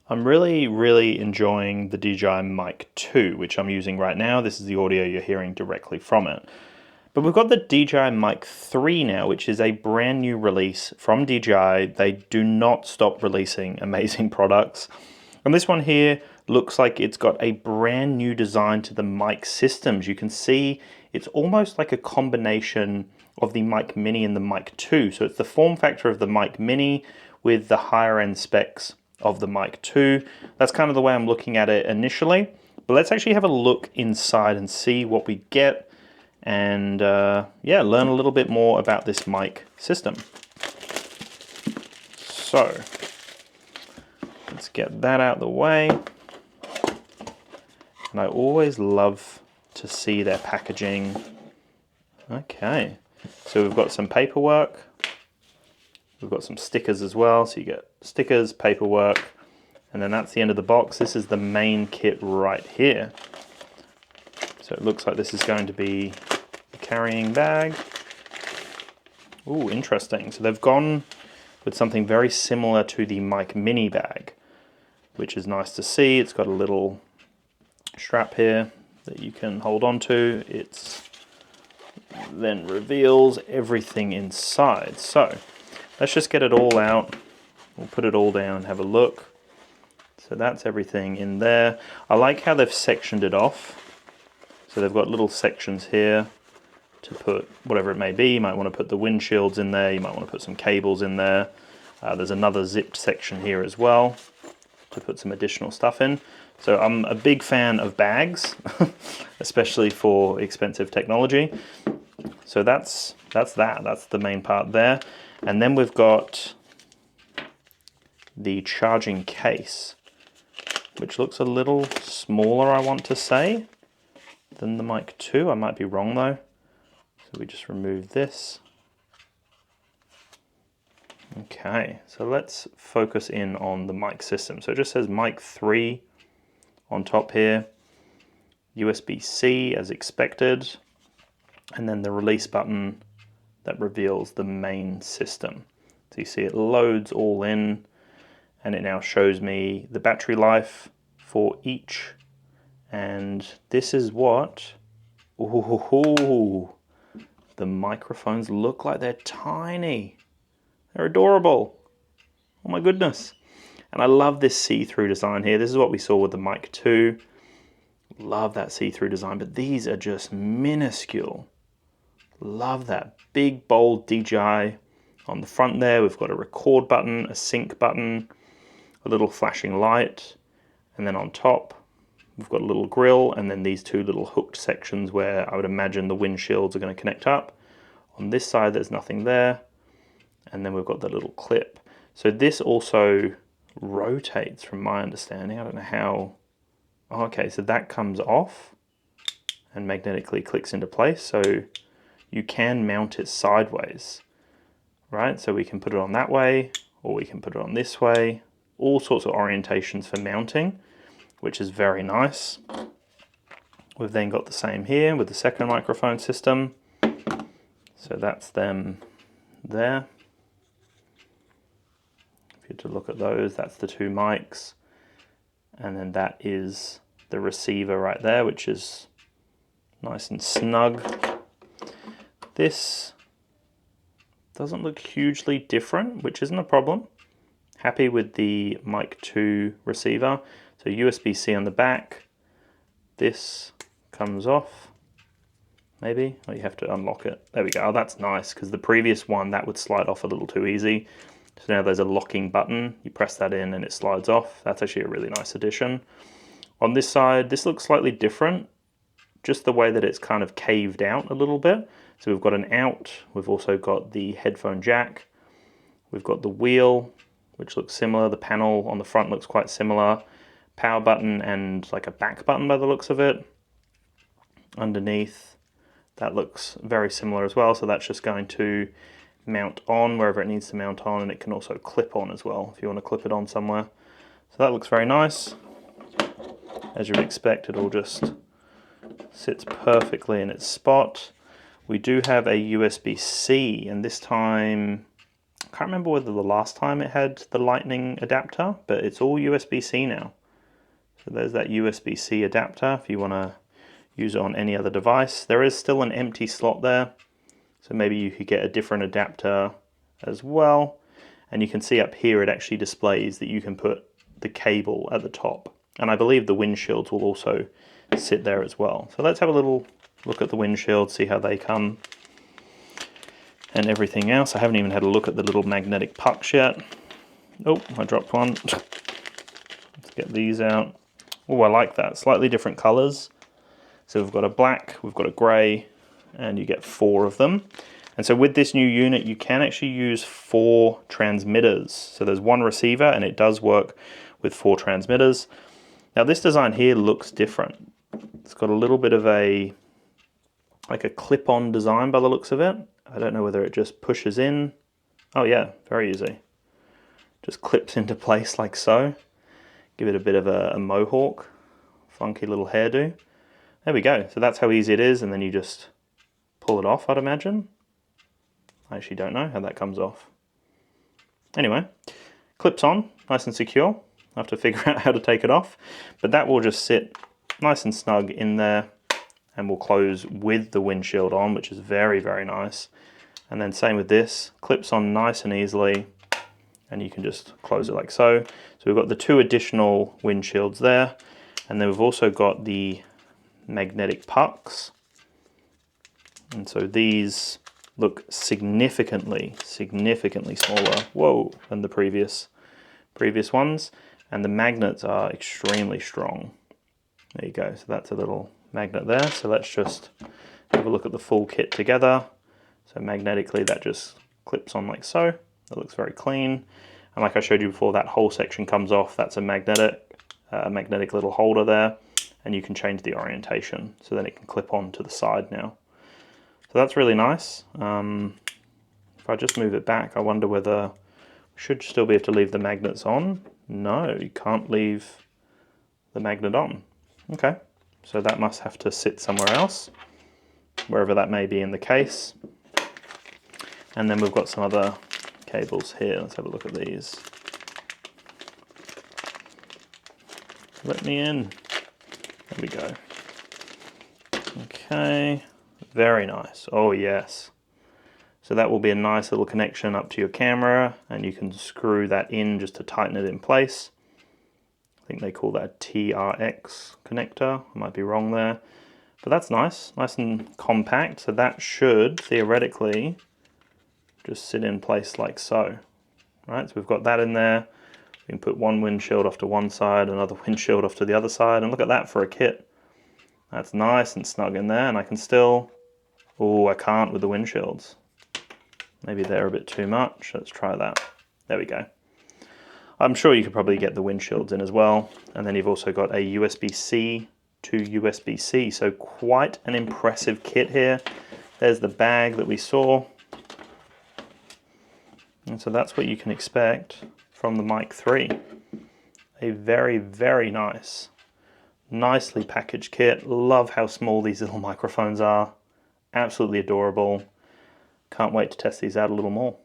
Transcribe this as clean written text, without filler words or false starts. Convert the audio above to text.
I'm really enjoying the DJI Mic 2, which I'm using right now. This is the audio you're hearing directly from it. But we've got the DJI Mic 3 now, which is a brand new release from DJI. They do not stop releasing amazing products. And this one here looks like it's got a brand new design to the mic systems. You can see it's almost like a combination of the Mic Mini and the Mic 2. So it's the form factor of the Mic Mini with the higher end specs of the Mic 2. That's kind of the way I'm looking at it initially. But let's actually have a look inside and see what we get and yeah, learn a little bit more about this mic system. So let's get that out of the way. And I always love to see their packaging. Okay, so we've got some paperwork. We've got some stickers as well, so you get stickers, paperwork, and then that's the end of the box. This is the main kit right here. So it looks like this is going to be a carrying bag. Ooh, interesting. So they've gone with something very similar to the Mic Mini bag, which is nice to see. It's got a little strap here that you can hold on to. It then reveals everything inside. So let's just get it all out. We'll put it all down and have a look. So that's everything in there. I like how they've sectioned it off. So they've got little sections here to put whatever it may be. You might want to put the windshields in there. You might want to put some cables in there. There's another zipped section here as well to put some additional stuff in. So I'm a big fan of bags, especially for expensive technology. So that's the main part there. And then we've got the charging case, which looks a little smaller, I want to say, than the Mic 2. I might be wrong though. So we just remove this. Okay, so let's focus in on the mic system. So it just says Mic 3 on top here, USB-C as expected, and then the release button that reveals the main system. So you see it loads all in, and it now shows me the battery life for each. And this is what, ooh, the microphones look like. They're tiny. They're adorable. Oh my goodness. And I love this see-through design here. This is what we saw with the Mic 2. Love that see-through design, but these are just minuscule. Love that big, bold DJI on the front there. We've got a record button, a sync button, a little flashing light, and then on top, we've got a little grill, and then these two little hooked sections where I would imagine the windshields are going to connect up. On this side, there's nothing there. And then we've got the little clip. So this also rotates from my understanding. I don't know how. Oh, okay, so that comes off and magnetically clicks into place. So you can mount it sideways, right? So we can put it on that way, or we can put it on this way. All sorts of orientations for mounting, which is very nice. We've then got the same here with the second microphone system. So that's them there. If you were to look at those, that's the two mics. And then that is the receiver right there, which is nice and snug. This doesn't look hugely different, which isn't a problem. Happy with the Mic 2 receiver. So USB-C on the back. This comes off, maybe. Oh, you have to unlock it. There we go. Oh, that's nice, because the previous one, that would slide off a little too easy. So now there's a locking button. You press that in and it slides off. That's actually a really nice addition. On this side, this looks slightly different. Just the way that it's kind of caved out a little bit. So we've got an out. We've also got the headphone jack. We've got the wheel, which looks similar. The panel on the front looks quite similar. Power button and like a back button by the looks of it. Underneath, that looks very similar as well. So that's just going to mount on wherever it needs to mount on, and it can also clip on as well if you want to clip it on somewhere. So that looks very nice. As you would expect, it all just sits perfectly in its spot. We do have a USB-C, and this time can't remember whether the last time it had the lightning adapter, but it's all USB-C now. So there's that USB-C adapter if you want to use it on any other device. There is still an empty slot there, so maybe you could get a different adapter as well. And you can see up here it actually displays that you can put the cable at the top. And I believe the windshields will also sit there as well. So let's have a little look at the windshield, see how they come and everything else. I haven't even had a look at the little magnetic pucks yet. Oh, I dropped one. Let's get these out. Oh, I like that. Slightly different colors. So we've got a black, we've got a gray, and you get 4 of them. And so with this new unit, you can actually use 4 transmitters. So there's 1 receiver, and it does work with 4 transmitters. Now this design here looks different. It's got a little bit of a clip-on design by the looks of it. I don't know whether it just pushes in. Oh yeah, very easy. Just clips into place like so. Give it a bit of a mohawk, funky little hairdo. There we go. So that's how easy it is, and then you just pull it off, I'd imagine. I actually don't know how that comes off. Anyway, clips on, nice and secure. I have to figure out how to take it off, but that will just sit nice and snug in there and will close with the windshield on, which is very, very nice. And then same with this, clips on nice and easily, and you can just close it like so. So we've got the 2 additional windshields there, and then we've also got the magnetic pucks. And so these look significantly smaller, whoa, than the previous ones. And the magnets are extremely strong. There you go, so that's a little magnet there. So let's just have a look at the full kit together. So magnetically that just clips on like so. That looks very clean. And like I showed you before, that whole section comes off. That's a magnetic little holder there. And you can change the orientation. So then it can clip on to the side now. So that's really nice. If I just move it back, I wonder whether we should still be able to leave the magnets on. No, you can't leave the magnet on. Okay, so that must have to sit somewhere else, wherever that may be in the case. And then we've got some other cables here. Let's have a look at these. Let me in. There we go. Okay, very nice. Oh yes. So that will be a nice little connection up to your camera, and you can screw that in just to tighten it in place. I think they call that a TRX connector. I might be wrong there. But that's nice and compact. So that should theoretically just sit in place like so. Right, so we've got that in there. We can put one windshield off to one side, another windshield off to the other side, and look at that for a kit. That's nice and snug in there, and I can still, oh, I can't with the windshields. Maybe they're a bit too much. Let's try that. There we go. I'm sure you could probably get the windshields in as well. And then you've also got a USB-C to USB-C. So quite an impressive kit here. There's the bag that we saw. And so that's what you can expect from the Mic 3. A very, very nice, nicely packaged kit. Love how small these little microphones are. Absolutely adorable. Can't wait to test these out a little more.